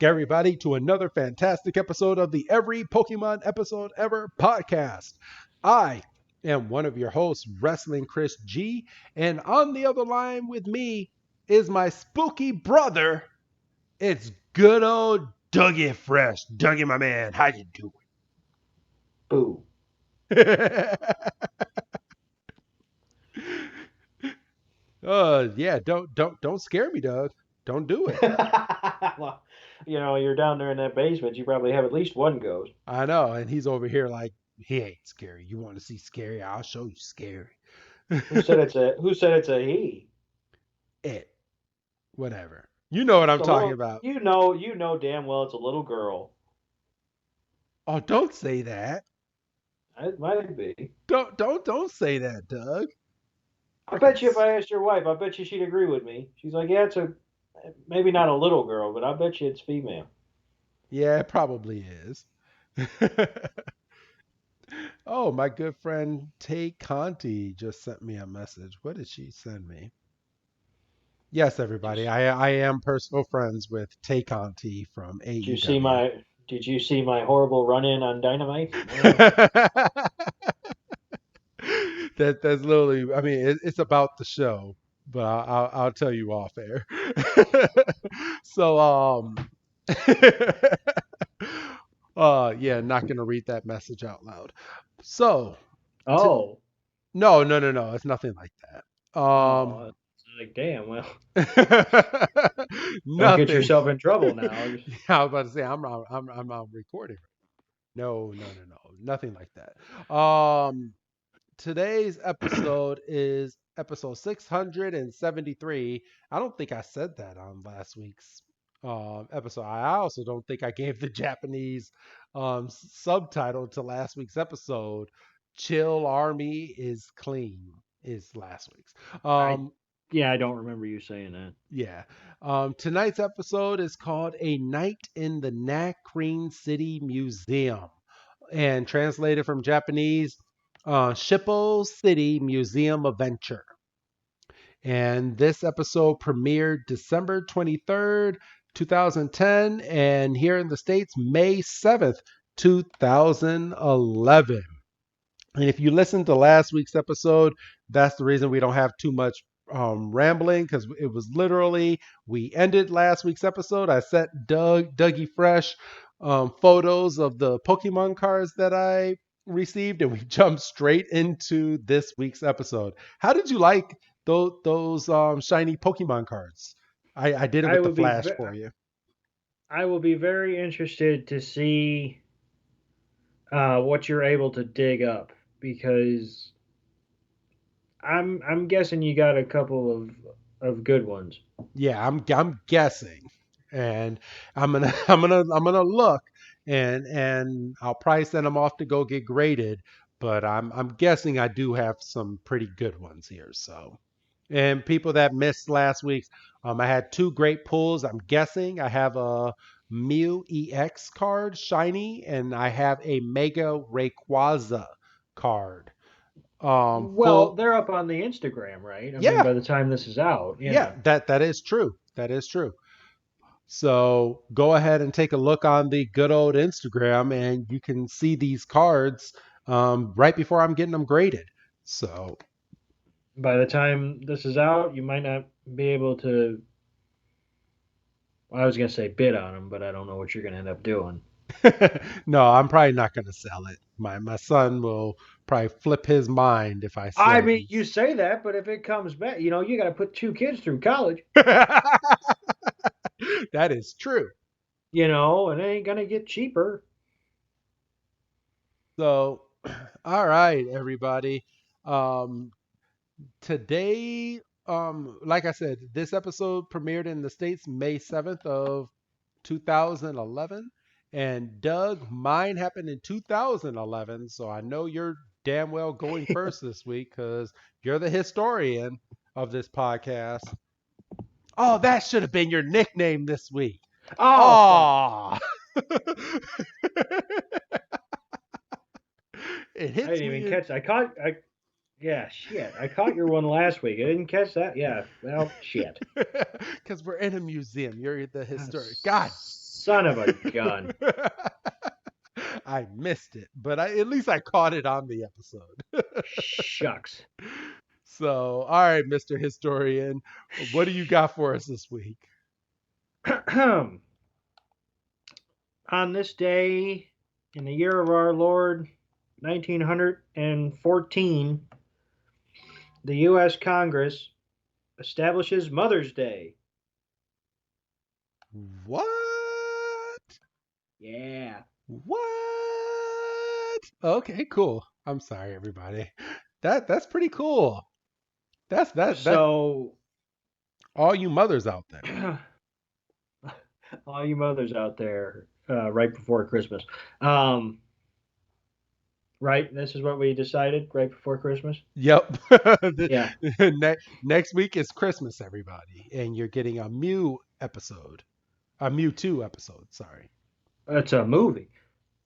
back, everybody, to another fantastic episode of the Every Pokemon Episode Ever podcast. I am one of your hosts, Wrestling Chris G, and on the other line with me is my spooky brother. It's good old Dougie Fresh. Dougie, my man, how you Boo. doing? Yeah, don't scare me, Doug. Don't do it. Well, you're down there in that basement. You probably have at least one ghost. I know, and he's over here like he ain't scary. You want to see scary? I'll show you scary. Who said it's a he? It, whatever. You know what I'm It's a talking little. about. You know damn well it's a little girl. Oh, don't say that. It might be. Don't say that, Doug. I I can. bet you if I asked your wife, I bet you she'd agree with me. She's like, yeah, it's a maybe not a little girl, but I bet you it's female. Yeah, it probably is. Oh, my good friend Tay Conti just sent me a message. What did she send me? Yes, everybody. Just I am personal friends with Tay Conti from did you see AEW. my did you see my horrible run in on Dynamite? Well, That's literally. I mean, it's about the show, but I'll tell you off air. So yeah, not gonna read that message out loud. So to, oh, no, it's nothing like that. oh, it's like damn. Well, don't get Nothing. yourself in trouble now. Yeah, I was about to say I'm recording. No, nothing like that. Today's episode is episode 673. I don't think I said that on last week's episode. I also don't think I gave the Japanese subtitle to last week's episode. Chill Army is Clean is last week's. I Um, Yeah, I don't remember you saying that. yeah. Tonight's episode is called A Night in the Nacrene City Museum, and translated from Japanese, Shippō City Museum Adventure. And this episode premiered December 23rd, 2010, and here in the States, May 7th, 2011. And if you listened to last week's episode, that's the reason we don't have too much rambling, because it was literally we ended last week's episode. I sent Dougie Fresh photos of the Pokemon cards that I received, and we jumped straight into this week's episode. How did you like those shiny Pokemon cards? I did it I with the would be flash ve- for you. I will be very interested to see what you're able to dig up because I'm guessing you got a couple of good ones. Yeah, I'm guessing, and I'm gonna look, and I'll probably send them off to go get graded. But I'm guessing I do have some pretty good ones here. So, and people that missed last week's, I had two great pulls. I'm guessing I have a Mew EX card shiny, and I have a Mega Rayquaza card. Well, Full. they're up on the Instagram, right? I mean, Yeah, by the time this is out, yeah, yeah. that is true. That is true. So go ahead and take a look on the good old Instagram, and you can see these cards right before I'm getting them graded. So, By the time this is out, you might not be able to. Well, I was gonna say bid on them, but I don't know what you're gonna end up doing. no, I'm probably not going to sell it. My son will probably flip his mind if I I sell mean, these. you say that, but if it comes back, you got to put two kids through college, That is true. and it ain't gonna get cheaper. So, all right, everybody. Um, Today, like I said, this episode premiered in the States May 7th of 2011. And Doug, mine happened in 2011, so I know you're damn well going first this week because you're the historian of this podcast. Oh, that should have been your nickname this week. Oh fuck! Oh, it I hits didn't even me catch. I caught. Yeah, shit. I caught your one last week. I didn't catch that. Yeah. Well, shit. because we're in a museum. You're the Ah, historian. God Son of a gun. I missed it, but at least I caught it on the episode. Shucks. So, all right, Mr. Historian, what do you got for us this week? On this day, in the year of our Lord, 1914, the U.S. Congress establishes Mother's Day. What? Yeah. What? Okay, cool. I'm sorry, everybody. That's pretty cool. That's So, all you mothers out there. all you mothers out there, right before Christmas. Um, right? This is what we decided right before Christmas? Yep. Yeah. Next week is Christmas, everybody, and you're getting a Mew episode, a Mewtwo episode. Sorry, It's a movie.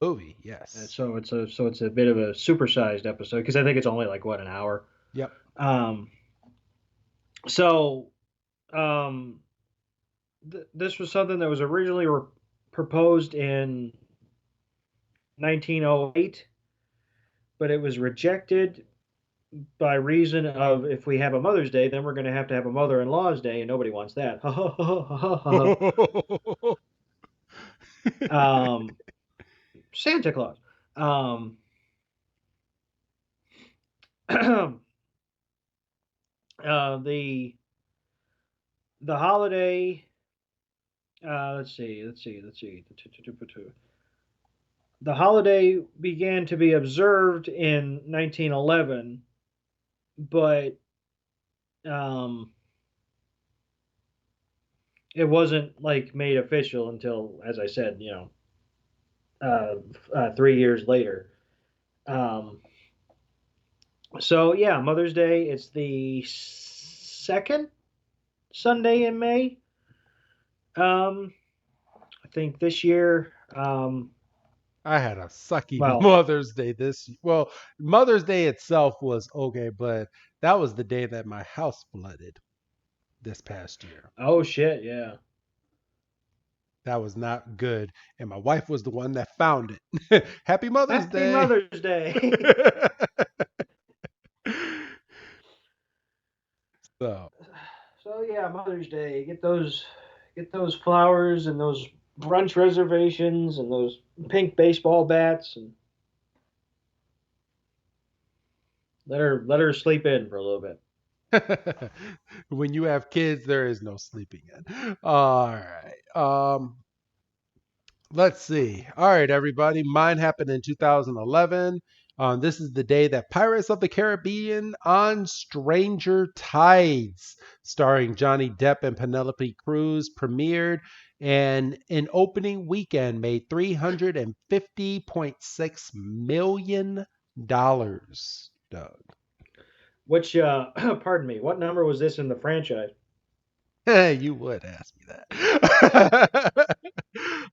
movie. Yes. So it's a bit of a supersized episode because I think it's only like what an hour. Yep. Um, so um, this was something that was originally proposed in 1908, but it was rejected by reason of if we have a Mother's Day, then we're going to have a Mother-in-Law's Day, and nobody wants that. um, Santa Claus. Um, the holiday. Let's see. The holiday began to be observed in 1911, but um, it wasn't like made official until, as I said, 3 years later. Um, so yeah, Mother's Day. It's the second Sunday in May. Um, I think this year. I had a sucky Well, Mother's Day well, Mother's Day itself was okay, but that was the day that my house flooded this past year. oh shit, yeah. That was not good, and my wife was the one that found it. Happy Mother's Happy Day. Mother's Day. So, So yeah, Mother's Day. Get those flowers and those brunch reservations and those pink baseball bats and let her sleep in for a little bit. when you have kids, there is no sleeping in. All right. Let's see. All right, everybody. Mine happened in 2011. This is the day that Pirates of the Caribbean on Stranger Tides, starring Johnny Depp and Penelope Cruz, premiered and in opening weekend made $350.6 million. Doug. Which pardon me, what number was this in the franchise? You would ask me that.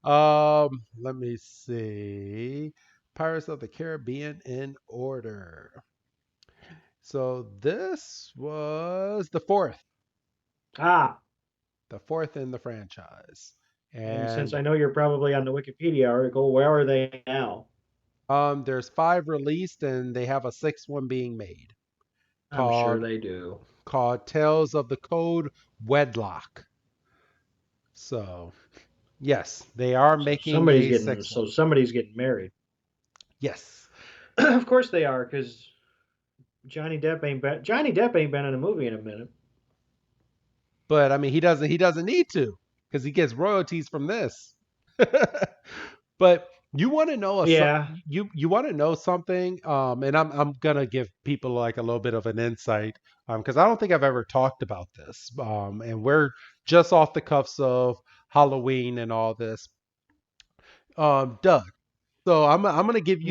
Let me see. Pirates of the Caribbean in order. So this was Ah, the fourth in the franchise. and since I And know you're probably on the Wikipedia article, where are they now? there's five released and they have a sixth one being made I'm sure called they do. Tales of the Code Wedlock. So yes, they are making a sixth So one. somebody's getting married. Yes. Of course they are, because Johnny Depp ain't been in a movie in a minute. But I mean, he doesn't need to because he gets royalties from this. But you want to know Yeah. you want to know something, and I'm gonna give people like a little bit of an insight, because I don't think I've ever talked about this, and we're just off the cuffs of Halloween and all this, Doug. So Hmm. I'm gonna give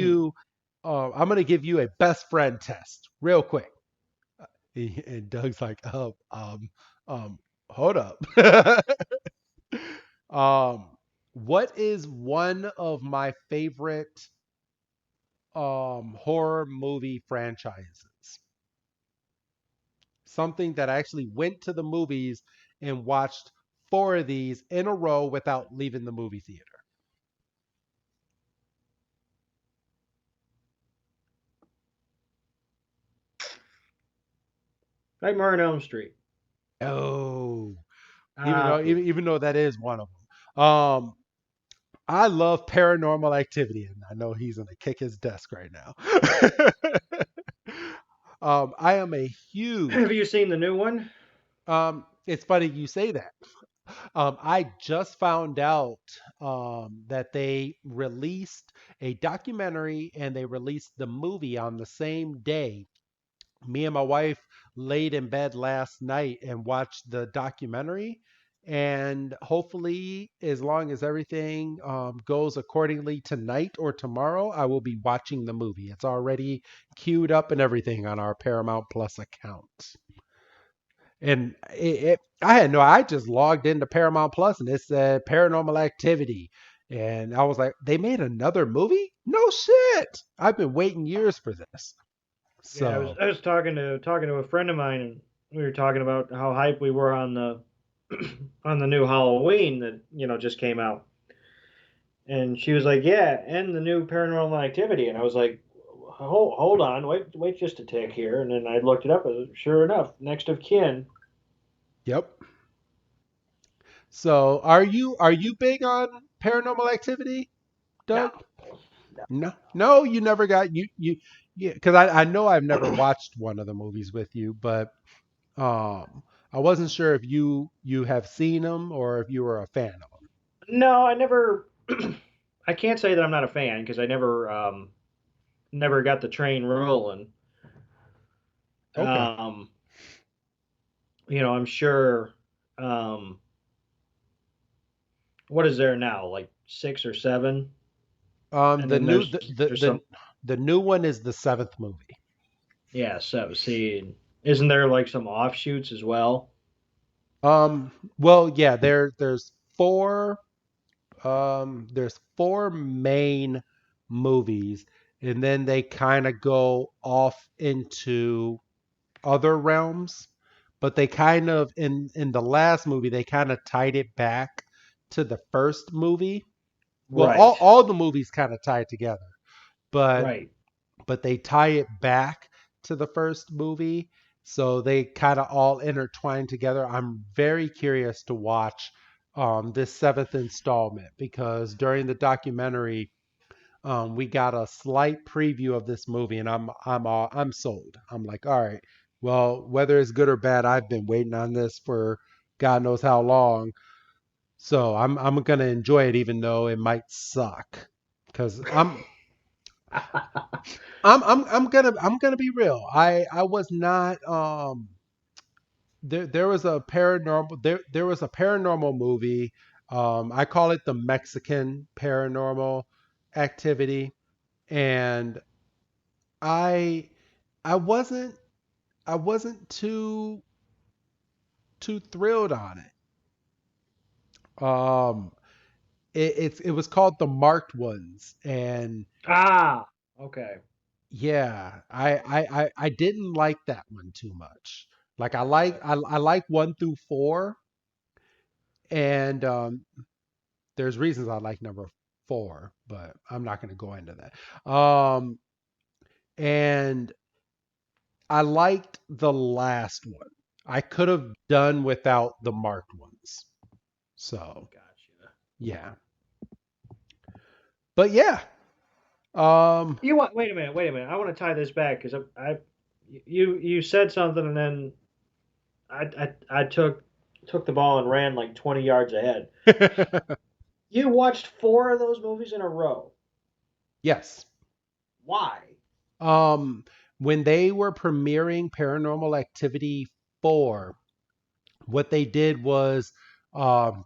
you a best friend test real quick. And Doug's like, um, hold up. um, what is one of my favorite horror movie franchises? Something that I actually went to the movies and watched four of these in a row without leaving the movie theater. Nightmare on Elm Street. Oh, Ah, poop. even though that is one of them. I love Paranormal Activity, and I know he's gonna kick his desk right now. I am a huge. Have you seen the new one? It's funny you say that. I just found out that they released a documentary and they released the movie on the same day. Me and my wife laid in bed last night and watched the documentary. And hopefully, as long as everything goes accordingly tonight or tomorrow, I will be watching the movie. It's already queued up and everything on our Paramount Plus account. And I had no, I just logged into Paramount Plus and it said Paranormal Activity. And I was like, they made another movie? No shit. I've been waiting years for this. Yeah, So, I was talking to a friend of mine, and we were talking about how hyped we were on the on the new Halloween that just came out, and she was like, "Yeah, and the new Paranormal Activity," and I was like, hold on, wait just a tick here," and then I looked it up, and sure enough, Next of Kin. yep. So, are you big on Paranormal Activity, No, Doug? no. No, no, you never got you yeah. Because I know I've never watched one of the movies with you, but I wasn't sure if you have seen them or if you were a fan of them. No, I never. I can't say that I'm not a fan because I never got the train rolling. Okay. Um, I'm sure. Um, what is there now? Like six or seven, and The then new there's some. the new one is the seventh movie. Yeah, seven. See, isn't there like some offshoots as well? Well, yeah, there's four there's four main movies, and then they kind of go off into other realms, but they kind of in the last movie they kind of tied it back to the first movie. Well, all Right, all the movies kind of tie together, but right. they tie it back to the first movie. So they kind of all intertwine together. I'm very curious to watch this seventh installment because during the documentary, we got a slight preview of this movie, and I'm sold. I'm like, all right, well, whether it's good or bad, I've been waiting on this for God knows how long. So I'm gonna enjoy it, even though it might suck, because I'm gonna be real. I was not there was a paranormal movie. I call it the Mexican Paranormal Activity, and I I wasn't I wasn't too thrilled on it. It was called the Marked Ones, and Ah, okay. yeah, I didn't like that one too much. Like Okay. I like one through four, and there's reasons I like number four, but I'm not going to go into that. And I liked the last one. I could have done without the marked ones. So Gotcha. yeah, but yeah, um, You want? Wait a minute. Wait a minute. I want to tie this back because you said something and then I took the ball and ran like 20 yards ahead. You watched four of those movies in a row. yes. Why? Um, when they were premiering Paranormal Activity 4, what they did was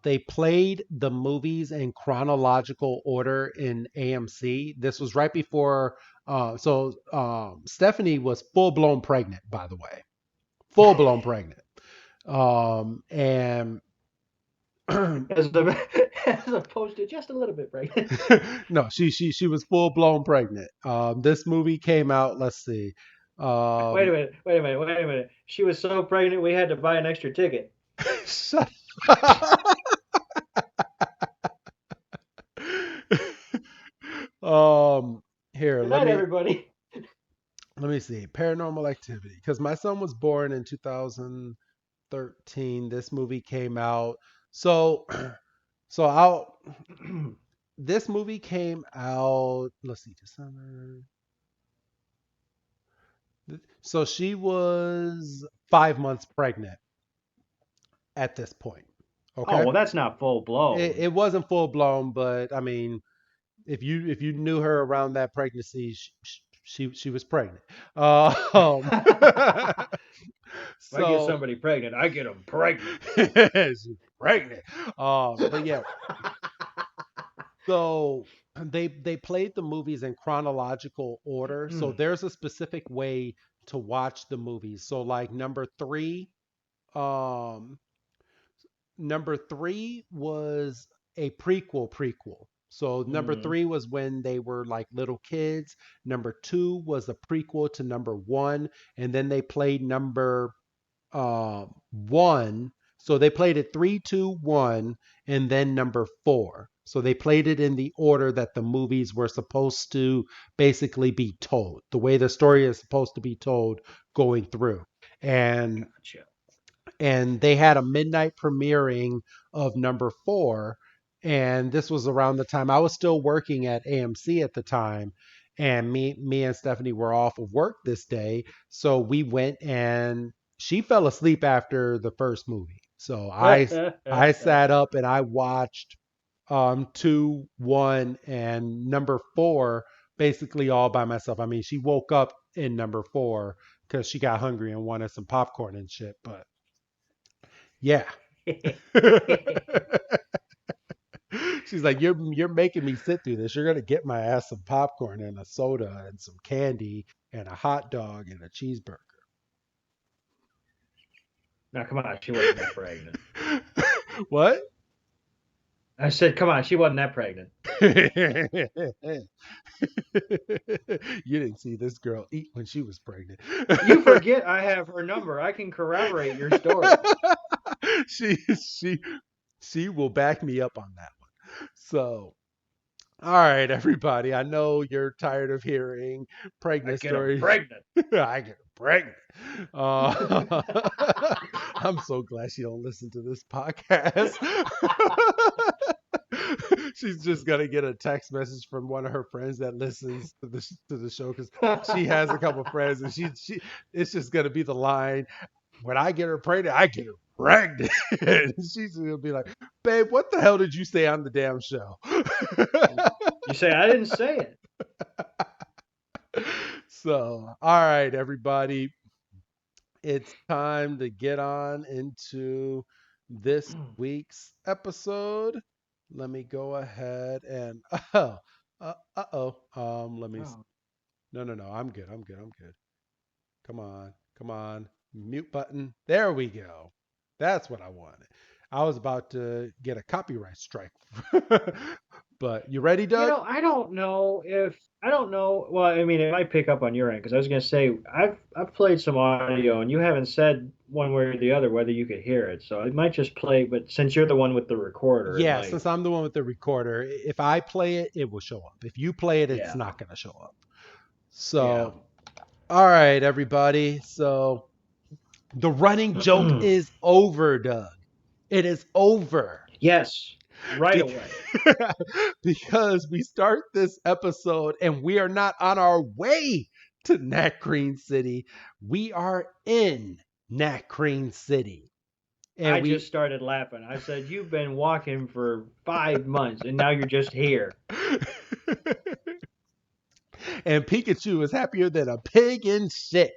they played the movies in chronological order in AMC. This was right before, Stephanie was full blown pregnant, by the way, full blown pregnant. And As opposed to just a little bit pregnant. no, she was full blown pregnant. This movie came out. Let's see. Wait a Um, minute. Wait a minute. Wait a minute. She was so pregnant we had to buy an extra ticket. shut. um, here, Good night, everybody. let me see. Paranormal Activity, because my son was born in 2013. This movie came out. So, so I'll. This movie came out. Let's see, December. So she was 5 months pregnant at this point. Oh Okay, well, that's not full blown. it wasn't full blown, but I mean, if you knew her around that pregnancy, she was pregnant. If I get So somebody pregnant, I get them pregnant. she's pregnant. But yeah, so they played the movies in chronological order. So there's a specific way to watch the movies. So like um, number three was a prequel. So number Mm. three was when they were like little kids. Number two was a prequel to number one, and then they played number one. So they played it three, two, one, and then number four. So they played it in the order that the movies were supposed to basically be told, the way the story is supposed to be told going through. And Gotcha. and they had a midnight premiering of number four. And this was around the time I was still working at AMC at the time. And me and Stephanie were off of work this day. So we went and she fell asleep after the first movie. So I sat up and I watched two, one, and number four basically all by myself. I mean, she woke up in number four because she got hungry and wanted some popcorn and shit. But yeah. She's like, you're making me sit through this. You're gonna get my ass some popcorn and a soda and some candy and a hot dog and a cheeseburger. Now, come on, she wasn't that pregnant. What? I said, come on, she wasn't that pregnant. You didn't see this girl eat when she was pregnant. You forget I have her number. I can corroborate your story. she she she will back me up on that one. So, all right, everybody. I know you're tired of hearing I pregnant get them stories. pregnant. I get pregnant. Uh, I'm so glad she don't listen to this podcast. She's just gonna get a text message from one of her friends that listens to the show because she has a couple friends, and she it's just gonna be the line, when I get her pregnant, I get her pregnant. She's gonna be like, babe, what the hell did you say on the damn show? You say I didn't say it. So, all right, everybody, it's time to get on into this week's episode. Let me go ahead and oh, let me. Oh. No. I'm good. Come on. Mute button. There we go. That's what I wanted. I was about to get a copyright strike. But you ready, You Doug? know, I don't know. Well, I mean, it might pick up on your end because I was gonna say I've played some audio and you haven't said one way or the other whether you could hear it. So it might just play. But since you're the one with the recorder, it Yeah, might. since I'm the one with the recorder, if I play it, it will show up. If you play it, it's Yeah, not going to show up. yeah. So, all right, everybody. So, the running joke is over, Doug. It is over. Yes, right Be- away. because we start this episode and we are not on our way to Nacrene City. We are in Nacrene City. I And just we started laughing. I said, "You've been walking for 5 months and now you're just here." and Pikachu is happier than a pig in shit.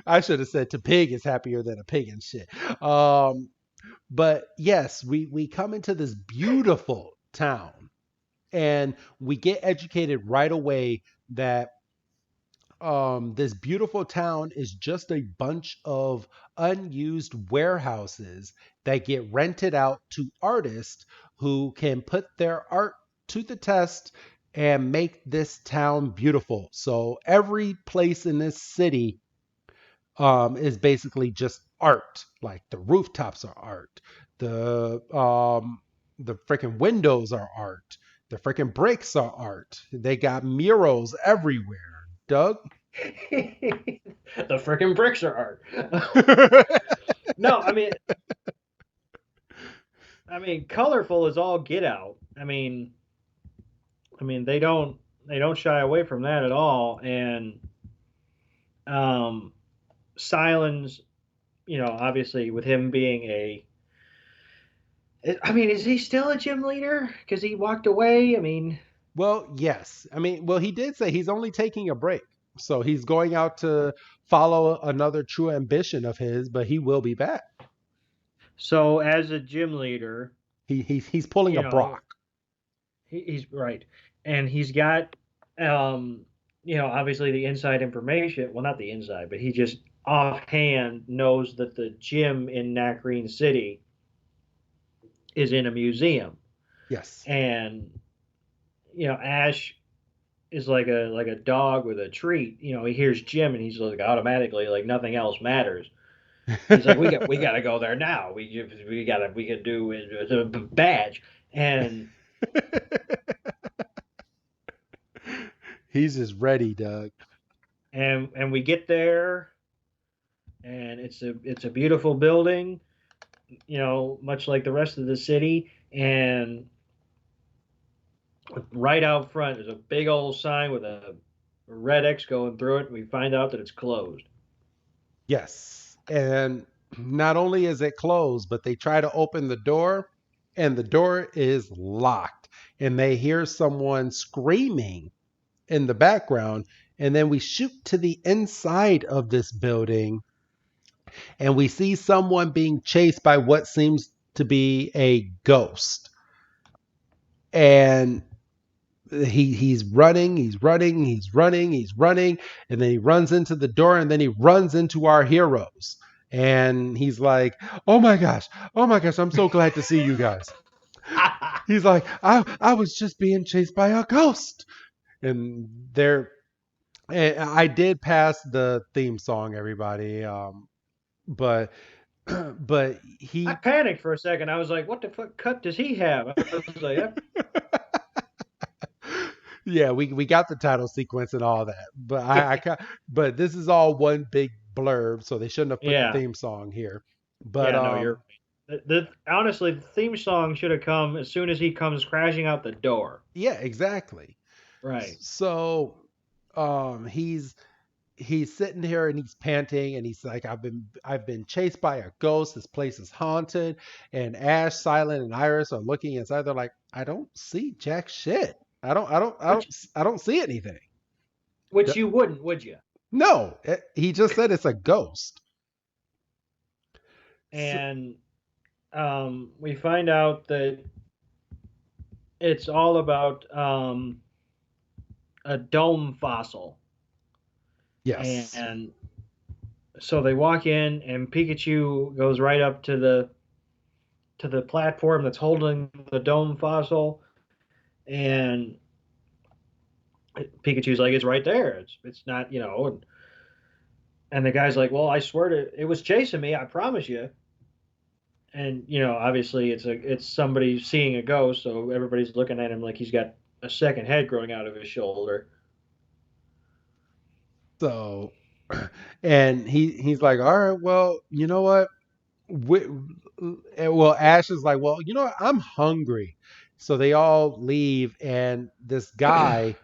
I should have said to pig is happier than a pig in shit. But yes, we come into this beautiful town and we get educated right away that this beautiful town is just a bunch of unused warehouses that get rented out to artists who can put their art to the test and make this town beautiful. So every place in this city is basically just art. Like the rooftops are art, the freaking windows are art, the freaking bricks are art. They got murals everywhere. Doug. The freaking bricks are art. No, colorful is all get out. They don't shy away from that at all. And um, Silence, obviously with him being is he still a gym leader? Because he walked away. Well, yes. Well, he did say he's only taking a break. So he's going out to follow another true ambition of his, but he will be back. So as a gym leader, He's pulling you a know, Brock. he's right, and he's got, um, obviously the inside information. Well, not the inside, but he just offhand knows that the gym in Nacrene City is in a museum, Yes. and Ash is like a dog with a treat. He hears Jim, and he's like automatically like nothing else matters. He's like, we gotta go there now. We can do a badge, and He's just ready, Doug. we get there, and it's a beautiful building, much like the rest of the city. And right out front is a big old sign with a red X going through it. And we find out that it's closed. Yes. And not only is it closed, but they try to open the door and the door is locked. And they hear someone screaming in the background. And then we shoot to the inside of this building and we see someone being chased by what seems to be a ghost. And he's running, he's running, and then he runs into the door, and then he runs into our heroes. And he's like, oh my gosh, I'm so glad to see you guys. He's like, I was just being chased by a ghost. And they're and I did pass the theme song, everybody. But but I he panicked for a second. I was like, "What the fuck cut does he have?" I was like, "Yep, yeah, we got the title sequence and all that, but but this is all one big blurb, so they shouldn't have put the yeah, theme song here. But yeah." No, you're right. Honestly, the theme song should have come as soon as he comes crashing out the door. yeah, exactly. Right. So he's sitting here and he's panting and he's like, I've been chased by a ghost. This place is haunted. And Ash, Silent, and Iris are looking inside. They're like, I don't see jack shit. Which I don't see anything. which you wouldn't, would you? No, he just said it's a ghost. So, And we find out that it's all about a dome fossil. yes. And so they walk in, and Pikachu goes right up to the platform that's holding the dome fossil, and Pikachu's like, "It's right there. It's not, and the guy's like, "Well, I swear it was chasing me. I promise you." And obviously it's somebody seeing a ghost, so everybody's looking at him like he's got a second head growing out of his shoulder. So, and he's like, all right, well, you know what? We, well, Ash is like, well, you know what? I'm hungry. So they all leave, and this guy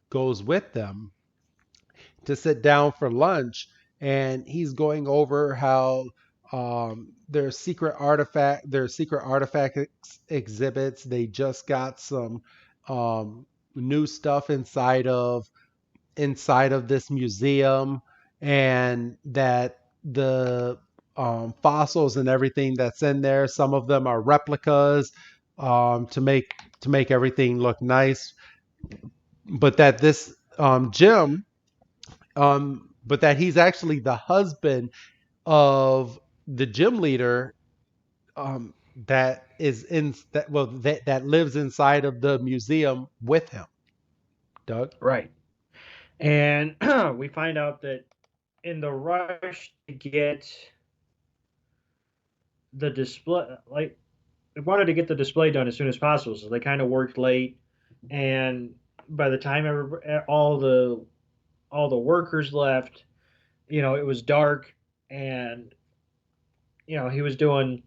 goes with them to sit down for lunch, and he's going over how their secret artifact exhibits. They just got some new stuff inside of this museum, and that the fossils and everything that's in there, some of them are replicas, to make everything look nice. But that this Jim, but that he's actually the husband of the gym leader, that is in that well that lives inside of the museum with him. Doug. Right. And we find out that in the rush to get the display, like they wanted to get the display done as soon as possible, so they kind of worked late. And by the time all the workers left, it was dark, and he was doing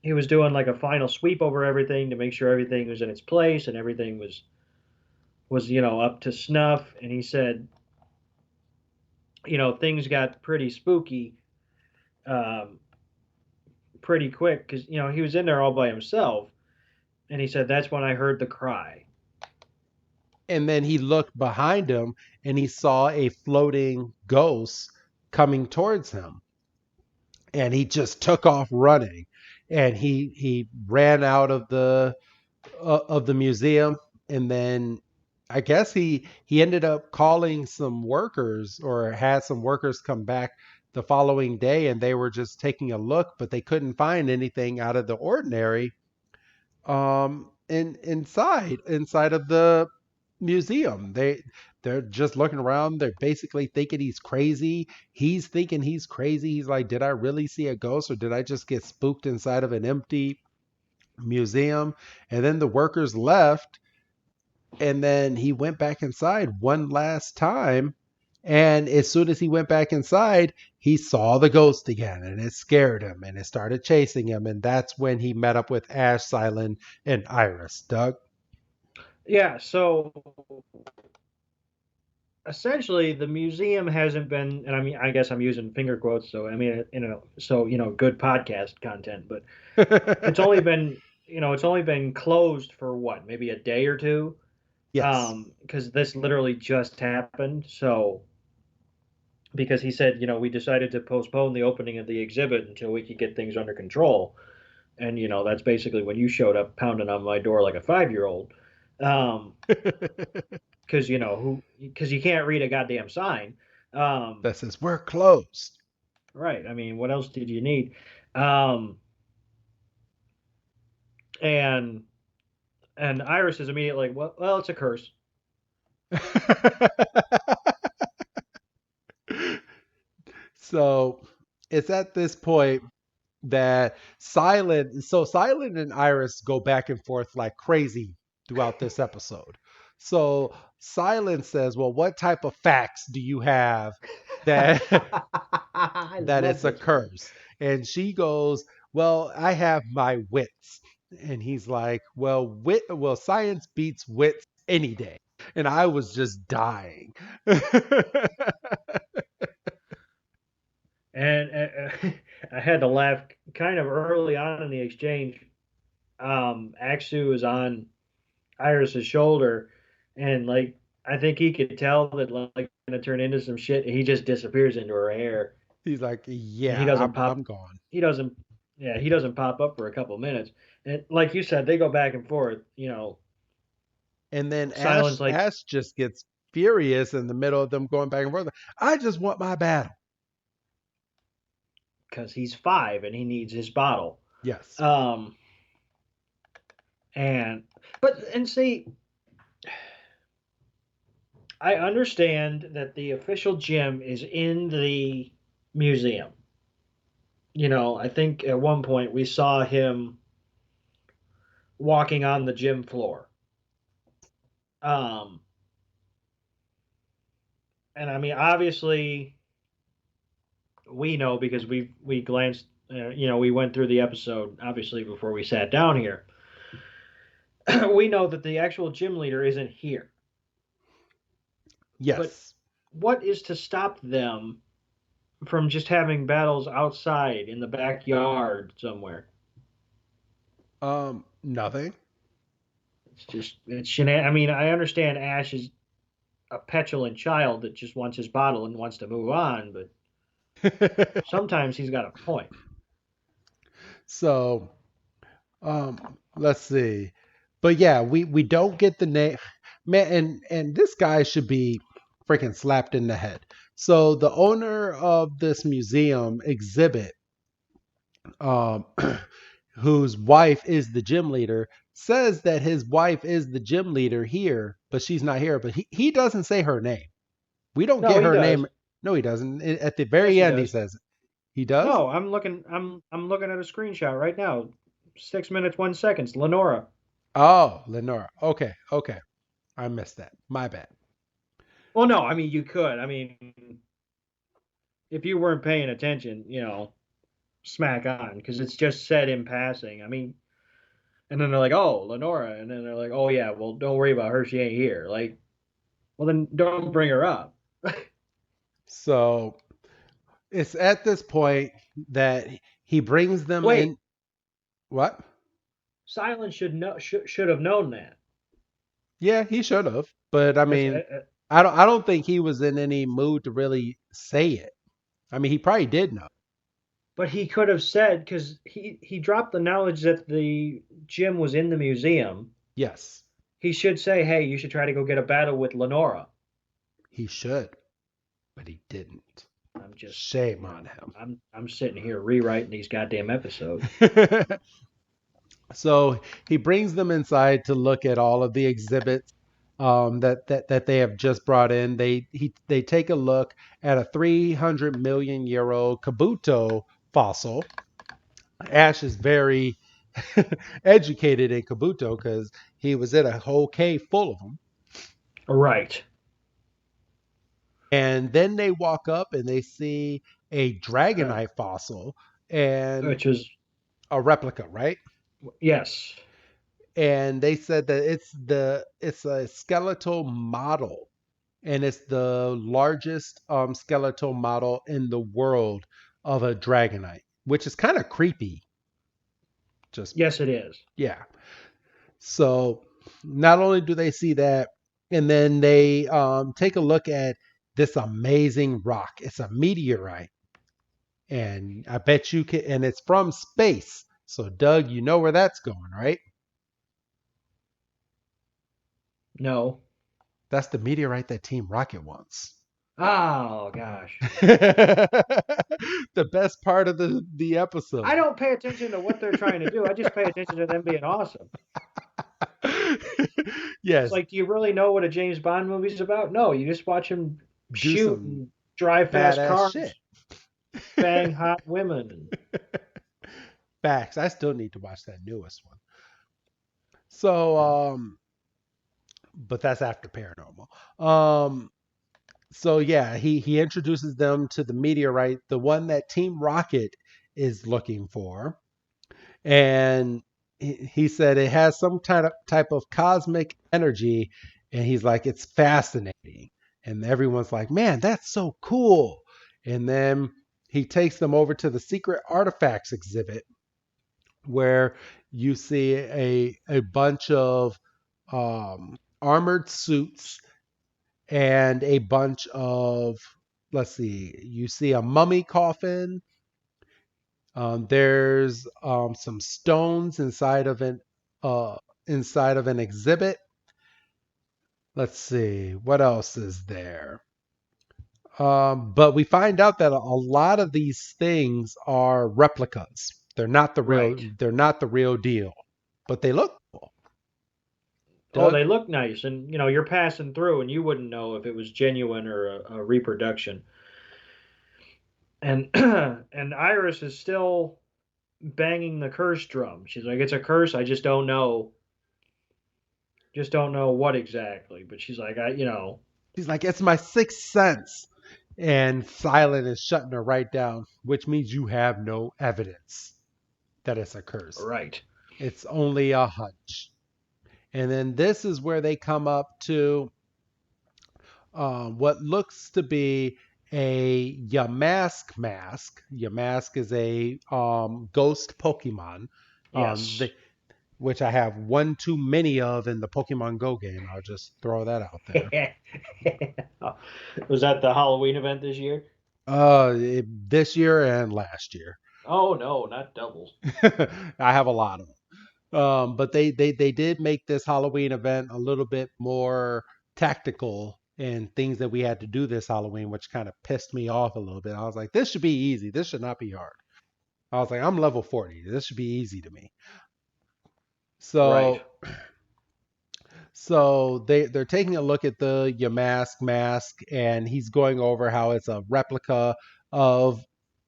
like a final sweep over everything to make sure everything was in its place and everything was up to snuff. And he said, things got pretty spooky, um, pretty quick, because he was in there all by himself. And he said that's when I heard the cry. And then he looked behind him and he saw a floating ghost coming towards him. And he just took off running. And he ran out of the museum. And then I guess he ended up calling some workers, or had some workers come back the following day, and they were just taking a look, but they couldn't find anything out of the ordinary inside of the museum. They're just looking around. They're basically thinking he's crazy. He's thinking he's crazy. He's like, did I really see a ghost, or did I just get spooked inside of an empty museum? And then the workers left, and then he went back inside one last time. And as soon as he went back inside, he saw the ghost again, and it scared him, and it started chasing him. And that's when he met up with Ash, Silent, and Iris. Doug? Yeah, so essentially the museum hasn't been, and I mean, I guess I'm using finger quotes, so I mean, so good podcast content, but it's only been closed for what, maybe a day or two, Yes. because this literally just happened. So because he said, we decided to postpone the opening of the exhibit until we could get things under control. And that's basically when you showed up pounding on my door like a 5-year old. Because because you can't read a goddamn sign. um That says we're closed. right, I mean, what else did you need? um and Iris is immediately like, well, it's a curse. So it's at this point that Silent and Iris go back and forth like crazy throughout this episode. So Silent says, well, what type of facts do you have that I that love it's a this part. curse? And she goes, well, I have my wits. And he's like, well, science beats wits any day. And I was just dying. And I had to laugh kind of early on in the exchange. Aksu is on Iris's shoulder, and like I think he could tell that like gonna turn into some shit. He just disappears into her hair, He's like, and he yeah, doesn't I'm pop. gone. He doesn't. Yeah, he doesn't pop up for a couple minutes. And like you said, they go back and forth. And then Silence like Ash just gets furious in the middle of them going back and forth. I just want my battle. because he's 5 and he needs his bottle. Yes. Um, and and see, I understand that the official gym is in the museum. I think at one point we saw him walking on the gym floor. Um, and I mean, obviously, we know because we glanced, we went through the episode obviously before we sat down here. We know that the actual gym leader isn't here. But Yes. what is to stop them from just having battles outside in the backyard somewhere? Nothing. It's I mean, I understand Ash is a petulant child that just wants his bottle and wants to move on, but sometimes he's got a point. So, let's see. But yeah, we don't get the name, man, and this guy should be freaking slapped in the head. So the owner of this museum exhibit, um, whose wife is the gym leader, says that his wife is the gym leader here, but she's not here. But he doesn't say her name. We don't No, get he her does. name. No, he doesn't. At the Yes, very he end, he does. says it. He does. No, I'm looking at a screenshot right now. 6 minutes 1 seconds. Lenora. Oh, Lenora. Okay, okay. I missed that. My bad. Well, no, I mean you could. I mean, if you weren't paying attention, smack on because it's just said in passing. I mean, and then they're like, "Oh, Lenora," and then they're like, "Oh yeah, well, don't worry about her. She ain't here." Like, well, then don't bring her up. So it's at this point that he brings them Wait, in. What? Silence should have known that. Yeah, he should have. But I That's mean, I don't think he was in any mood to really say it. I mean, he probably did know. but he could have said because he dropped the knowledge that the gym was in the museum. Yes, He should say, "Hey, you should try to go get a battle with Lenora." he should, but he didn't. I'm just, Shame on I'm sitting here rewriting these goddamn episodes. him. So he brings them inside to look at all of the exhibits that they have just brought in. They take a look at a 300 million year old Kabuto fossil. Ash is very educated in Kabuto because he was in a whole cave full of them. Right. And then they walk up and they see a Uh, dragonite fossil and which is a replica, right? yes, And they said that it's a skeletal model and it's the largest skeletal model in the world of a dragonite, which is kind of creepy. Just yes, it is. yeah. So not only do they see that, and then they take a look at this amazing rock. It's a meteorite, and I bet you can. And it's from space. So Doug, you know where that's going, right? No. That's the meteorite that Team Rocket wants. Oh gosh. The best part of the episode. I don't pay attention to what they're trying to do. I just pay attention to them being awesome. It's Yes, like, do you really know what a James Bond movie's about? No, you just watch him do shoot some and drive fast badass shit. cars, bang hot women. Facts. I still need to watch that newest one. So, but that's after paranormal. So yeah, he introduces them to the meteorite, the one that Team Rocket is looking for, and he said it has some type of cosmic energy, and he's like, it's fascinating, and everyone's like, man, that's so cool. And then he takes them over to the secret artifacts exhibit where you see a bunch of armored suits and a bunch of, let's see, you see a mummy coffin. There's some stones uh, inside of an exhibit. Let's see what else is there. But we find out that a lot of these things are replicas. They're not the real. Right. They're not the real deal, but they look cool. Oh, Doug, they look nice, and you're passing through, and you wouldn't know if it was genuine or a reproduction. And and Iris is still banging the curse drum. She's like, "It's a curse. I just don't know what exactly." But she's like, he's like, it's my sixth sense, and Silent is shutting her right down, which means you have no evidence that it's a curse. right, It's only a hunch. And then this is where they come up to what looks to be a Yamask mask. Yamask is a ghost Pokemon, yes. which I have one too many of in the Pokemon Go game. I'll just throw that out there. Was that the Halloween event this year? This year and last year, Oh no, not doubles. I have a lot of them. But they did make this Halloween event a little bit more tactical and things that we had to do this Halloween, which kind of pissed me off a little bit. I was like, this should be easy. This should not be hard. I was like, I'm level 40. This should be easy to me. Right. So So they're taking a look at the mask, and he's going over how it's a replica of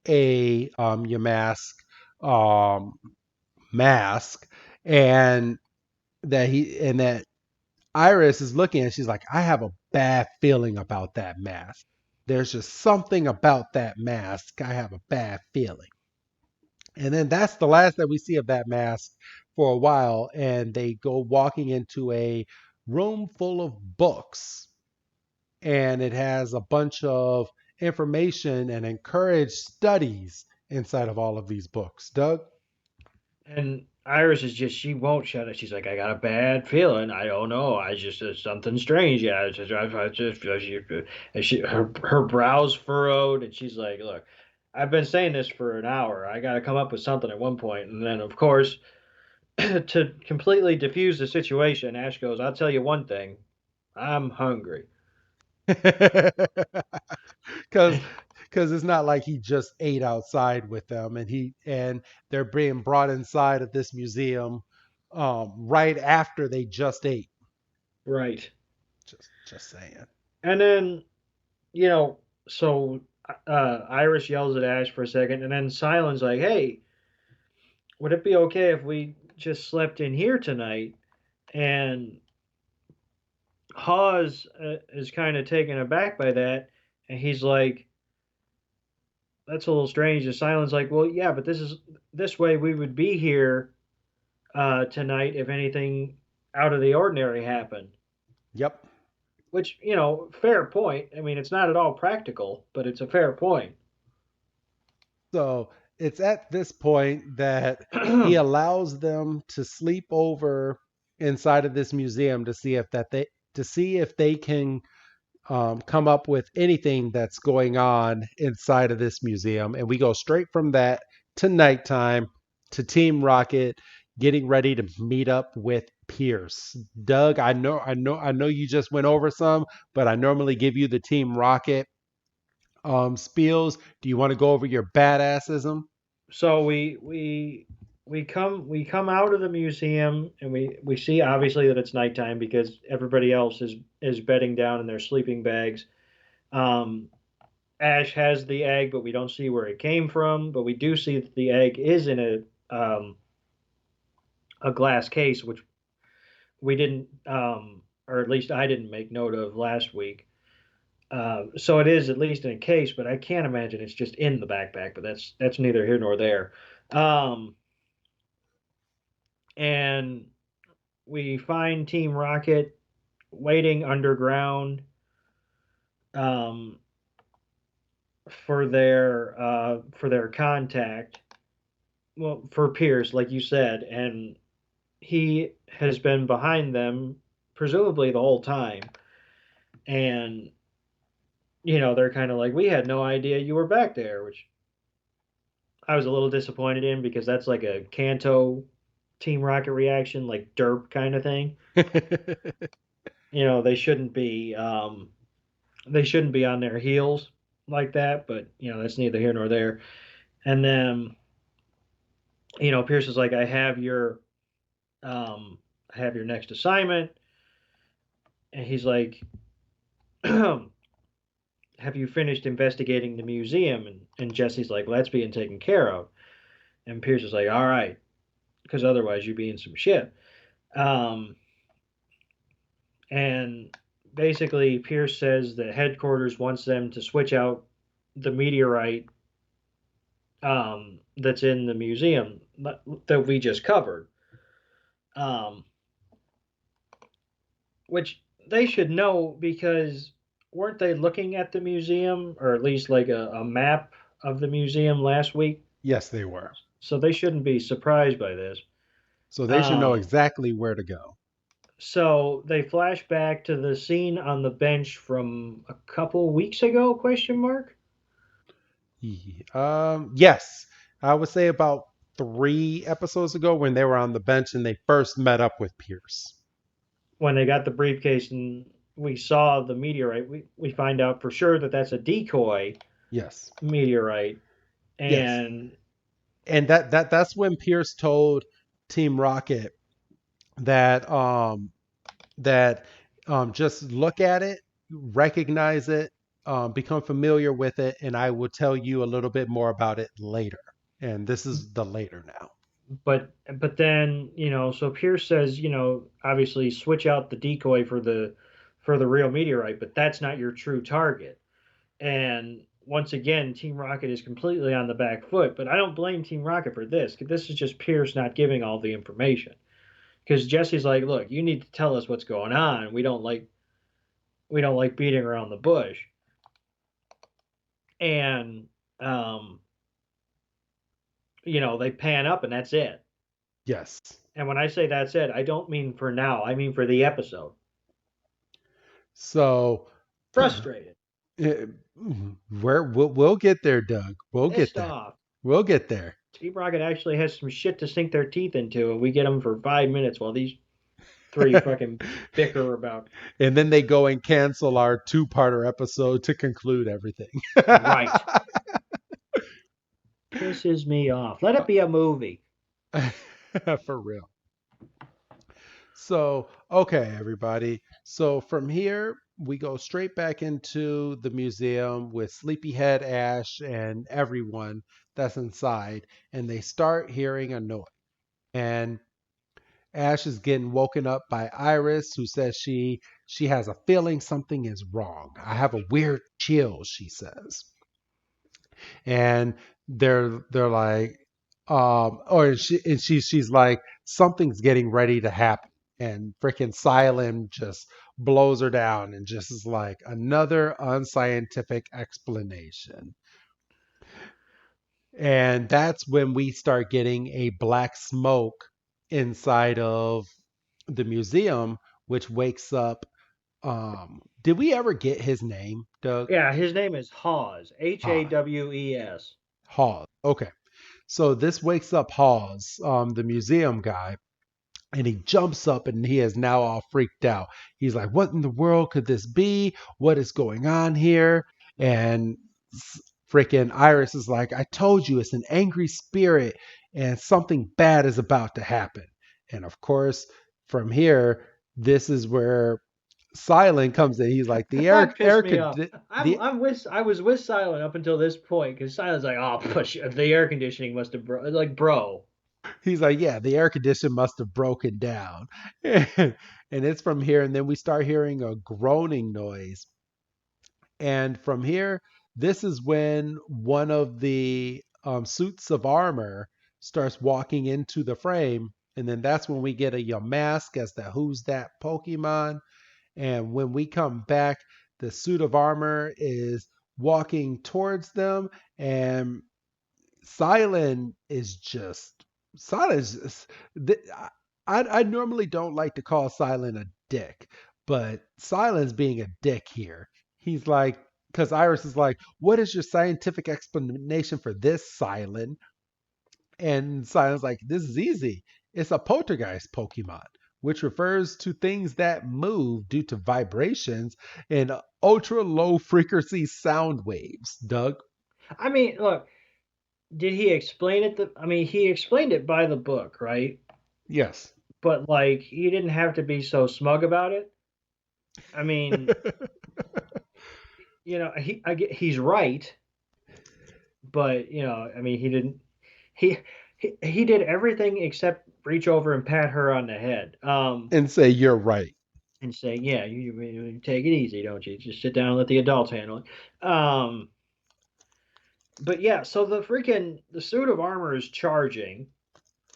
a Yamask um, mask, and that Iris is looking and she's like, I have a bad feeling about that mask. There's just something about that mask. I have a bad feeling. And then that's the last that we see of that mask for a while. And they go walking into a room full of books. And it has a bunch of information and encouraged studies inside of all of these books. Doug? And Iris is just, she won't shut it. She's like, I got a bad feeling. I don't know. I just, something strange. Yeah. And her brows furrowed, and she's like, look, I've been saying this for an hour. I got to come up with something at one point. And then, of course, to completely diffuse the situation, Ash goes, I'll tell you one thing. I'm hungry. because because it's not like he just ate outside with them, and they're being brought inside of this museum right after they just ate. Right. Just saying. And then, you know, so Iris yells at Ash for a second, and then Silent's like, hey, would it be okay if we just slept in here tonight? And Hawes is kind of taken aback by that, and he's like, "That's a little strange." And Silent's like, "Well, yeah, but this way we would be here tonight if anything out of the ordinary happened." Yep. Which, fair point. I mean, it's not at all practical, but it's a fair point. So it's at this point that he allows them to sleep over inside of this museum to see if they can come up with anything that's going on inside of this museum. And we go straight from that to nighttime to Team Rocket getting ready to meet up with Pierce. Doug, I know you just went over some, but I normally give you the Team Rocket spiels. Do you want to go over your badassism? So we come out of the museum, and we see obviously that it's nighttime because everybody else is bedding down in their sleeping bags. Um, Ash has the egg, but we don't see where it came from. But we do see that the egg is in a glass case, which we didn't, or at least I didn't make note of last week. So it is at least in a case, but I can't imagine it's just in the backpack. But that's neither here nor there. Um, and we find Team Rocket waiting underground um, for their contact. Well, for Pierce, like you said, and he has been behind them presumably the whole time. And they're kind of like, we had no idea you were back there, which I was a little disappointed in because that's like a Kanto Team Rocket reaction, like derp kind of thing. They shouldn't be on their heels like that, but that's neither here nor there. And then Pierce is like, um, I have your next assignment, and he's like, have you finished investigating the museum? And Jesse's like, well, that's being taken care of. And Pierce is like, all right, because otherwise you'd be in some shit. Um, and basically, Pierce says that headquarters wants them to switch out the meteorite that's in the museum that we just covered, um, which they should know because weren't they looking at the museum or at least like a map of the museum last week? Yes, they were. So they shouldn't be surprised by this. So they should know Um, exactly where to go. so they flash back to the scene on the bench from a couple weeks ago? Question mark. Yes, I would say about 3 episodes ago when they were on the bench and they first met up with Pierce. When they got the briefcase and we saw the meteorite, we find out for sure that that's a decoy Yes, meteorite. yes, And and that's when Pierce told Team Rocket that that just look at it, recognize it, become familiar with it, and I will tell you a little bit more about it later. And this is the later now. But then, so Pierce says, obviously switch out the decoy for the real meteorite, but that's not your true target. And once again, Team Rocket is completely on the back foot, but I don't blame Team Rocket for this. This is just Pierce not giving all the information. Because Jesse's like, look, you need to tell us what's going on. We don't like beating around the bush. And they pan up and that's it. Yes. And when I say that's it, I don't mean for now. I mean for the episode. So Frustrated, eh, we'll get there, Doug. We'll get pissed there. off. We'll get there. Team Rocket actually has some shit to sink their teeth into, and we get them for 5 minutes while these three fucking bicker about. And then they go and cancel our two-parter episode to conclude everything. Right. Pisses me off. Let it be a movie. For real. So, okay, everybody. So from here, we go straight back into the museum with Sleepyhead Ash and everyone that's inside, and they start hearing a noise. And Ash is getting woken up by Iris, who says she has a feeling something is wrong. I have a weird chill, she says. And they're like, or she's like, something's getting ready to happen. And freaking Silent just blows her down and just is like another unscientific explanation. And that's when we start getting a black smoke inside of the museum, which wakes up. Did we ever get his name, Doug? Yeah, his name is Hawes. Hawes. Hawes. Okay. So this wakes up Hawes, the museum guy, and he jumps up and he is now all freaked out. He's like, "What in the world could this be? What is going on here?" And freaking Iris is like, "I told you it's an angry spirit and something bad is about to happen." And of course, from here, this is where Silent comes in. He's like, "The air, That pissed air me could, off. the I was with Silent up until this point because Silent's like, oh, push the air conditioning must have like, bro. He's like, yeah, the air condition must have broken down." And it's from here. And then we start hearing a groaning noise. And from here, this is when one of the suits of armor starts walking into the frame. And then that's when we get a Yamask as the Who's That Pokemon. And when we come back, the suit of armor is walking towards them. And Silent is just Silent is just, I normally don't like to call Silent a dick, but Silent's being a dick here. He's like, because Iris is like, "What is your scientific explanation for this, Silent?" And Silent's like, "This is easy. It's a poltergeist Pokemon, which refers to things that move due to vibrations and ultra low frequency sound waves." Doug? I mean, look, did he explain it? I mean, he explained it by the book, right? Yes. But like, he didn't have to be so smug about it. I mean, he's right, but I mean, he didn't. He did everything except reach over and pat her on the head. And say, "You're right." And say, yeah, you take it easy, don't you? Just sit down and let the adults handle it. But yeah, so the suit of armor is charging.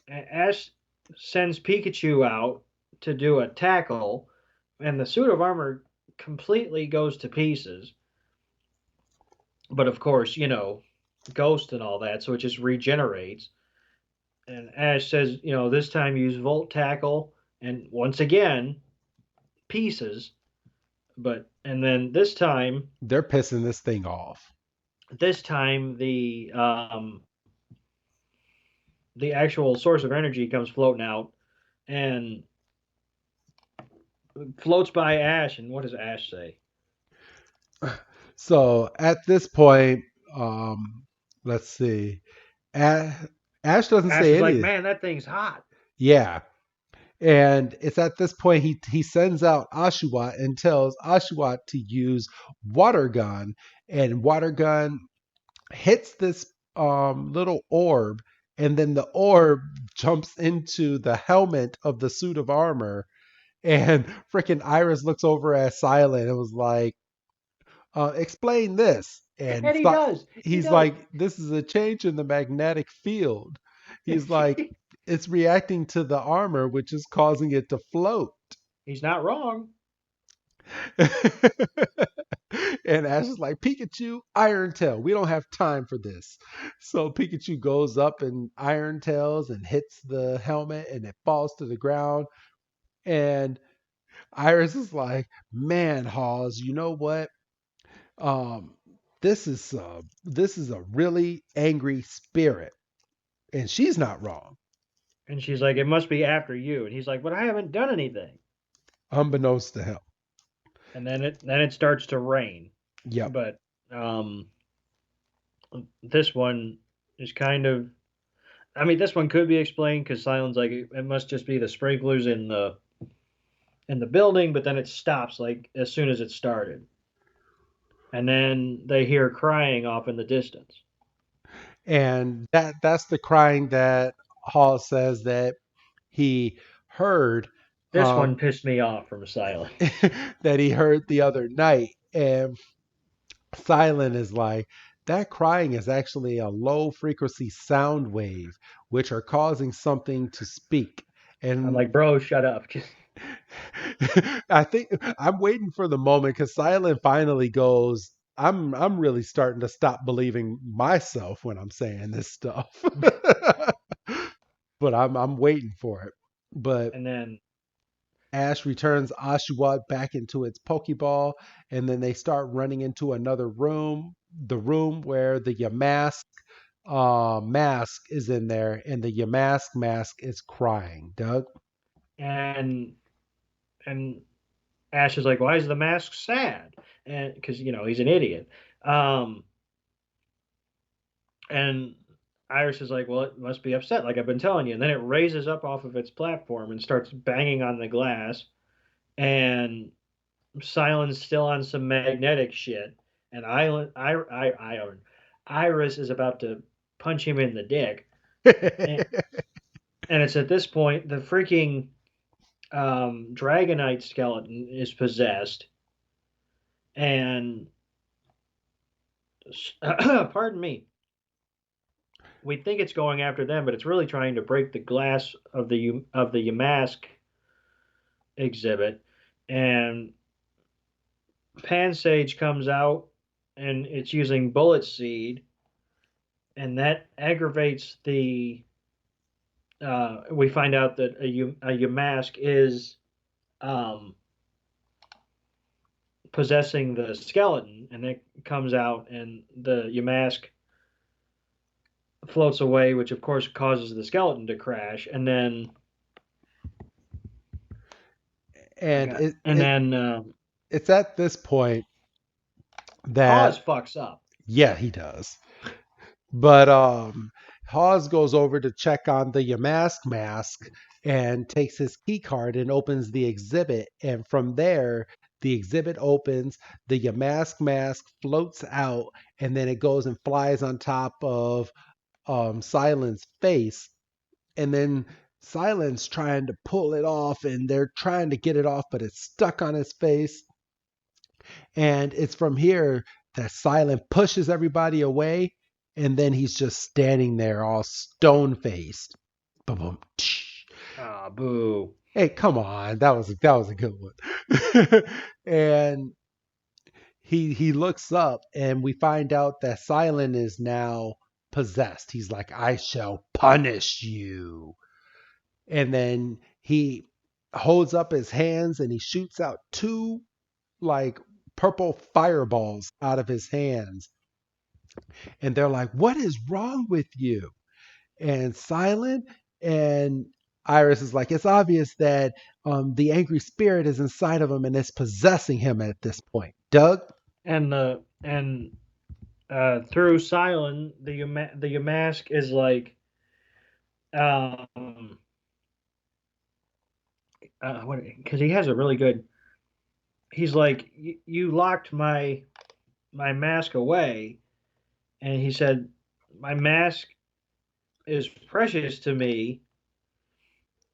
Ash sends Pikachu out to do a tackle, and the suit of armor completely goes to pieces. But of course, ghost and all that, so it just regenerates. And Ash says, this time use Volt Tackle, and once again, pieces. And then They're pissing this thing off. this time the actual source of energy comes floating out and floats by Ash. And what does Ash say? So at this point, let's see. A- Ash doesn't Ash say is like, anything. man, that thing's hot. Yeah. And it's at this point he sends out Ashwat and tells Ashwat to use water gun, and water gun hits this little orb, and then the orb jumps into the helmet of the suit of armor. And freaking Iris looks over at Silent and was like, explain this. And And he does. He he's does. like, this is a change in the magnetic field. He's like, it's reacting to the armor, which is causing it to float. He's not wrong. And Ash is like, Pikachu, Iron Tail. We don't have time for this. So Pikachu goes up and Iron Tails and hits the helmet and it falls to the ground. And Iris is like, man, Hawes, you know what? Um, this is a really angry spirit, and she's not wrong, And she's like, it must be after you. And he's like, but I haven't done anything. unbeknownst to him. And then it starts to rain. Yep. But um, this one is kind of. I mean, this one could be explained because Silent's like it must just be the sprinklers in the building, but then it stops like as soon as it started, and then they hear crying off in the distance. And that's the crying that Hall says that he heard, This one um, pissed me off from Silent. that he heard the other night. And Silent is like, that crying is actually a low frequency sound wave, which are causing something to speak. I'm And like, bro, shut up. I think I'm waiting for the moment because Silent finally goes, I'm really starting to stop believing myself when I'm saying this stuff. But I'm waiting for it. But And then Ash returns Oshawott back into its Pokeball, and then they start running into another room, the room where the Yamask mask is in there, and the Yamask mask is crying. Doug? and and Ash is like, why is the mask sad? And because he's an idiot. Um, and Iris is like, well, it must be upset, like I've been telling you. And then it raises up off of its platform and starts banging on the glass. And Silent's still on some magnetic shit. And Iris is about to punch him in the dick. And, and it's at this point the freaking Dragonite skeleton is possessed. And pardon me, we think it's going after them, but it's really trying to break the glass of the Yamask exhibit. And Pansage comes out, and it's using Bullet Seed, and that aggravates the. We find out that a Yamask is um, possessing the skeleton, and it comes out, and the Yamask floats away, which of course causes the skeleton to crash, and then and and then it's at this point that Hawes fucks up. yeah, he does. But Hawes goes over to check on the Yamask mask and takes his key card and opens the exhibit. And from there, the exhibit opens, the Yamask mask floats out, and then it goes and flies on top of Silent's face. And then Silent's trying to pull it off, and they're trying to get it off, but it's stuck on his face. And it's from here that Silent pushes everybody away, and then he's just standing there all stone faced. Boom, boom, tsh. Ah, boo. Hey, come on, that was a good one. And he looks up, and we find out that Silent is now possessed. He's like, I shall punish you. And then he holds up his hands and he shoots out two like purple fireballs out of his hands. And they're like, what is wrong with you? And Silent and Iris is like, it's obvious that the angry spirit is inside of him and it's possessing him at this point. Doug? And through Silent, the Yamask is like um what, because he has a really good. He's like, you locked my mask away, and he said, my mask is precious to me,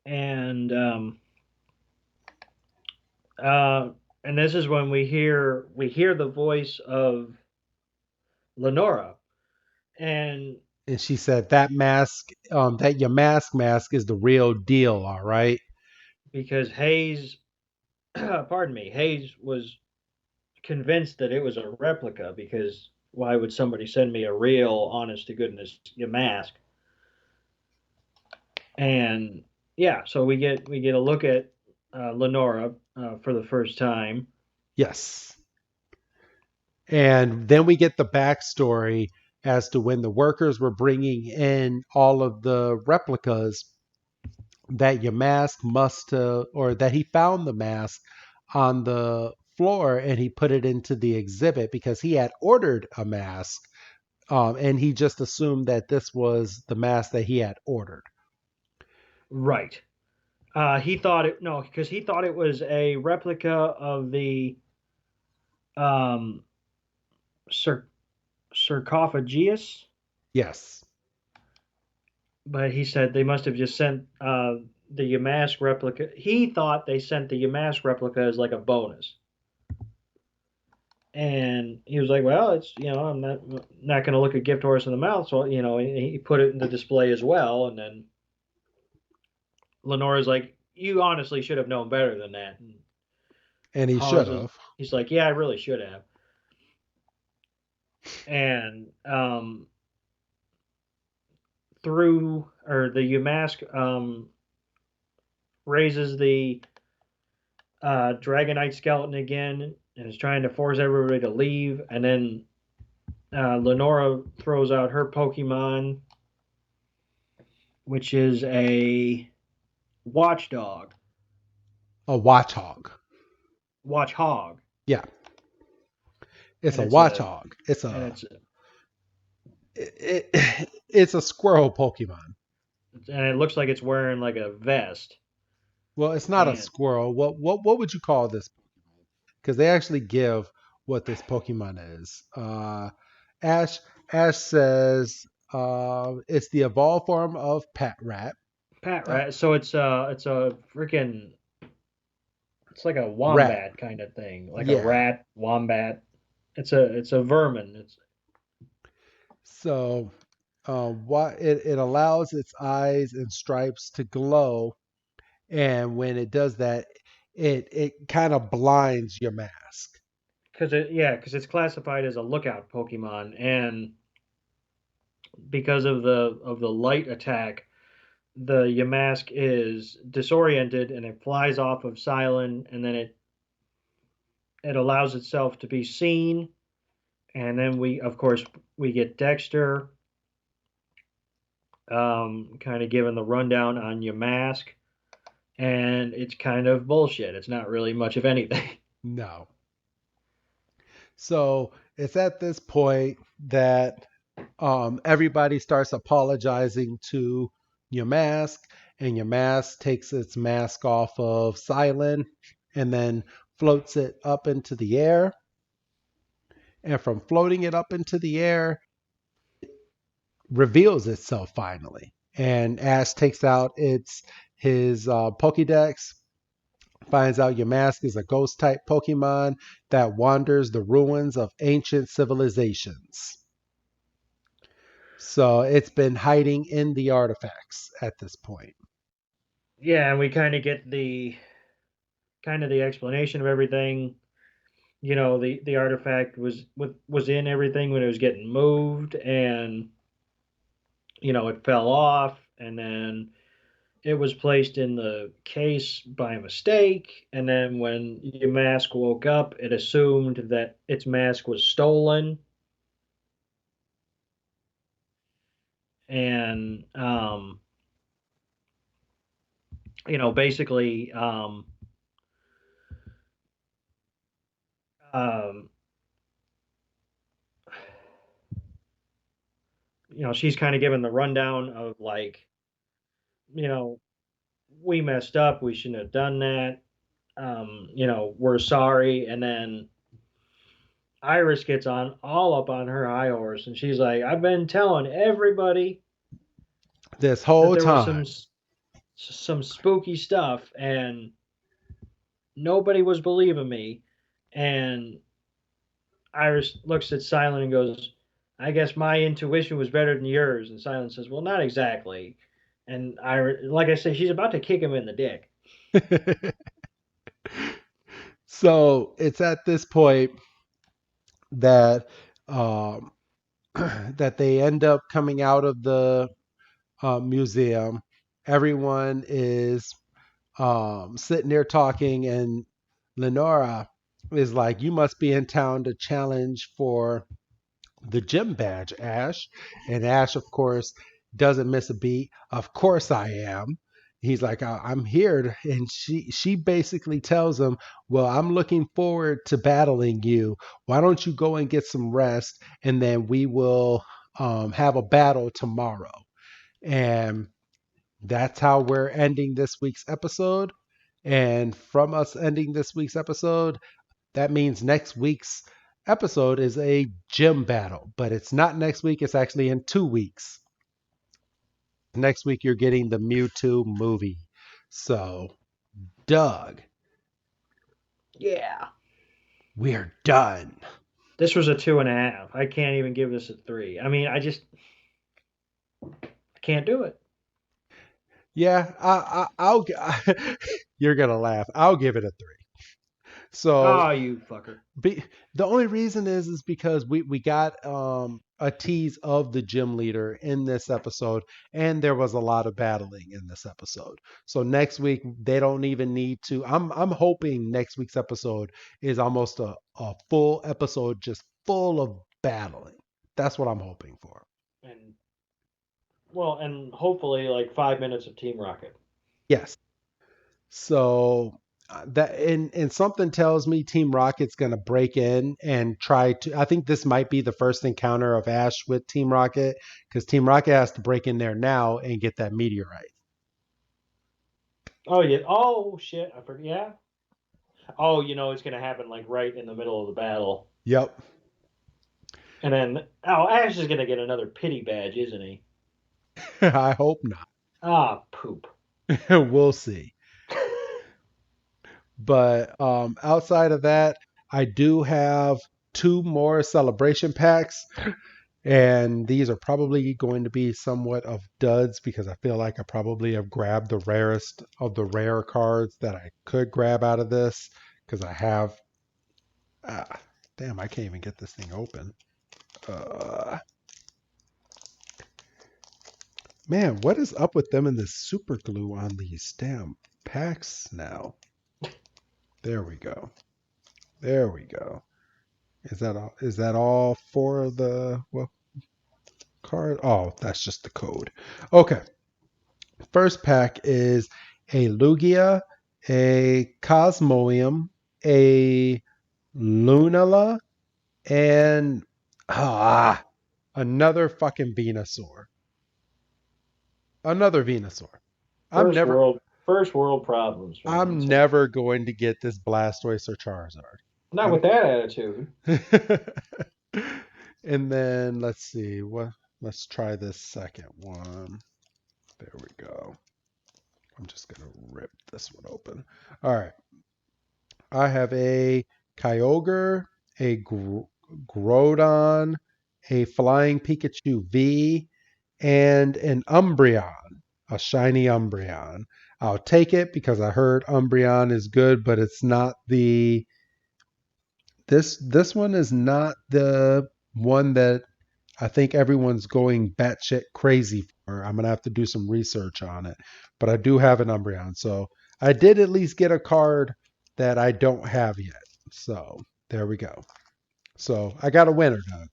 and uh, and this is when we hear the voice of Lenora, and And she said that mask, that your mask is the real deal, all right? because Hayes, pardon me, Hayes was convinced that it was a replica because why would somebody send me a real, honest to goodness mask? And yeah, so we get a look at Lenora for the first time. Yes. And then we get the backstory as to when the workers were bringing in all of the replicas, that your mask must or that he found the mask on the floor and he put it into the exhibit because he had ordered a mask, and he just assumed that this was the mask that he had ordered. Right. He thought it no, because he thought it was a replica of the um, sar- sarcophagus, Yes. but he said they must have just sent the Yamask replica. He thought they sent the Yamask replica as like a bonus, and he was like, "Well, it's I'm not going to look a gift horse in the mouth." So he put it in the display as well, and then Lenore's like, "You honestly should have known better than that." And And he should Hawes is, have. he's like, "Yeah, I really should have." And through or the Yamask raises the Dragonite skeleton again and is trying to force everybody to leave. And then Lenora throws out her Pokemon, which is a watchdog, A watchhog. watchhog, Yeah, it's and a it's a watchhog. It's and a it's it's a squirrel Pokemon. and it looks like it's wearing like a vest. Well, it's not a And squirrel. What would you call this? Because they actually give what this Pokemon is. Ash Ash says it's the evolved form of Pat Rat. Pat, Uh, right? So it's a freaking it's like a rat. wombat kind of thing, like a Yeah. rat wombat. It's a vermin. It's So what it allows its eyes and stripes to glow, and when it does that, it kind of blinds your mask. because it's classified as a lookout Pokemon, and because of the light attack, the Yamask is disoriented and it flies off of Silent, and then it allows itself to be seen, and then we of course we get Dexter, kind of giving the rundown on Yamask, and it's kind of bullshit. It's not really much of anything. No. So it's at this point that everybody starts apologizing to your mask, and your mask takes its mask off of Silent and then floats it up into the air. And from floating it up into the air, reveals itself finally. And Ash takes out his Pokédex, finds out your mask is a ghost type Pokemon that wanders the ruins of ancient civilizations. So it's been hiding in the artifacts at this point. Yeah, and we kind of the explanation of everything. The artifact was in everything when it was getting moved, and it fell off, and then it was placed in the case by mistake, and then when your mask woke up, it assumed that its mask was stolen, and basically, um, she's kind of given the rundown of like, you know, we messed up. We shouldn't have done that. We're sorry. And then Iris gets on all up on her high horse, and she's like, "I've been telling everybody This that whole there was time. some spooky stuff, and nobody was believing me." And Iris looks at Silent and goes, "I guess my intuition was better than yours." And Silent says, "Well, not exactly." And Iris, like I said, she's about to kick him in the dick. So it's at this point that um, that they end up coming out of the museum. Everyone is sitting there talking, and Lenora is like, "You must be in town to challenge for the gym badge, Ash." And Ash, of course, doesn't miss a beat. Of course I am. He's like, I'm here. And she basically tells him, well, I'm looking forward to battling you. Why don't you go and get some rest? And then we will have a battle tomorrow. And that's how we're ending this week's episode. And from us ending this week's episode, that means next week's episode is a gym battle, but it's not next week. It's actually in 2 weeks. Next week, you're getting the Mewtwo movie. So, Doug, Yeah. we're done. This was a 2.5. I can't even give this a 3. I mean, I can't do it. Yeah, I'll. You're gonna laugh. I'll give it a 3. So, Oh, you fucker. Be, the only reason is because we got a tease of the gym leader in this episode, and there was a lot of battling in this episode. So next week they don't even need to. I'm hoping next week's episode is almost a full episode, just full of battling. That's what I'm hoping for. And and hopefully like 5 minutes of Team Rocket. Yes. So that and something tells me Team Rocket's going to break in and try to. I think this might be the first encounter of Ash with Team Rocket because Team Rocket has to break in there now and get that meteorite. Oh yeah. Oh shit. I forgot. Yeah. Oh, it's gonna happen like right in the middle of the battle, Yep. and then Ash is gonna get another pity badge, isn't he? I hope not. Ah, poop. We'll see. But outside of that, I do have two more celebration packs. And these are probably going to be somewhat of duds because I feel like I probably have grabbed the rarest of the rare cards that I could grab out of this because I have. Ah, damn, I can't even get this thing open. Uh, man, what is up with them and this super glue on these damn packs now? There we go. There we go. Is that all? Is that all for the card? Oh, that's just the code. Okay. First pack is a Lugia, a Cosmoem, a Lunala, and another fucking Venusaur. Another Venusaur. I'm First never world, first world problems, man. I'm never going to get this Blastoise or Charizard. Not I'm with that attitude. and then let's see what let's try this second one. There we go. I'm just gonna rip this one open. All right. I have a Kyogre, a Groudon, a Flying Pikachu V, and an Umbreon, a shiny Umbreon. I'll take it because I heard Umbreon is good, but it's not the this one is not the one that I think everyone's going batshit crazy for. I'm gonna have to do some research on it, but I do have an Umbreon, so I did at least get a card that I don't have yet. So there we go. So I got a winner, Doug.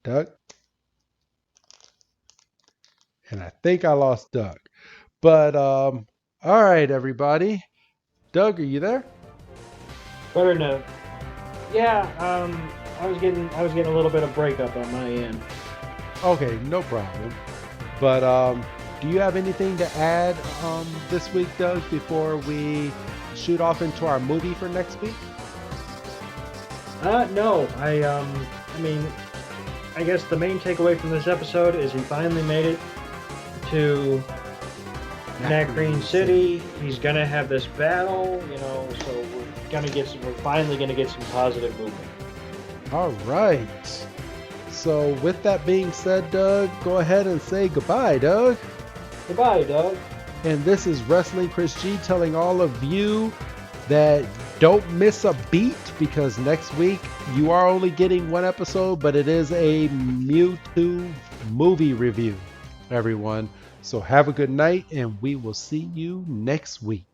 Doug, and I think I lost Doug. But all right, everybody. Doug, are you there? Better know. Yeah. I was getting a little bit of breakup on my end. Okay, no problem. But Do you have anything to add this week, Doug, before we shoot off into our movie for next week? No. I mean, I guess the main takeaway from this episode is he finally made it to Nacrene Nacrene City. City. He's gonna have this battle, so we're finally gonna get some positive movement. All right. So with that being said, Doug, go ahead and say goodbye, Doug. Goodbye, Doug. And this is Wrestling Chris G telling all of you that don't miss a beat, because next week you are only getting one episode, but it is a Mewtwo movie review, everyone. So have a good night, and we will see you next week.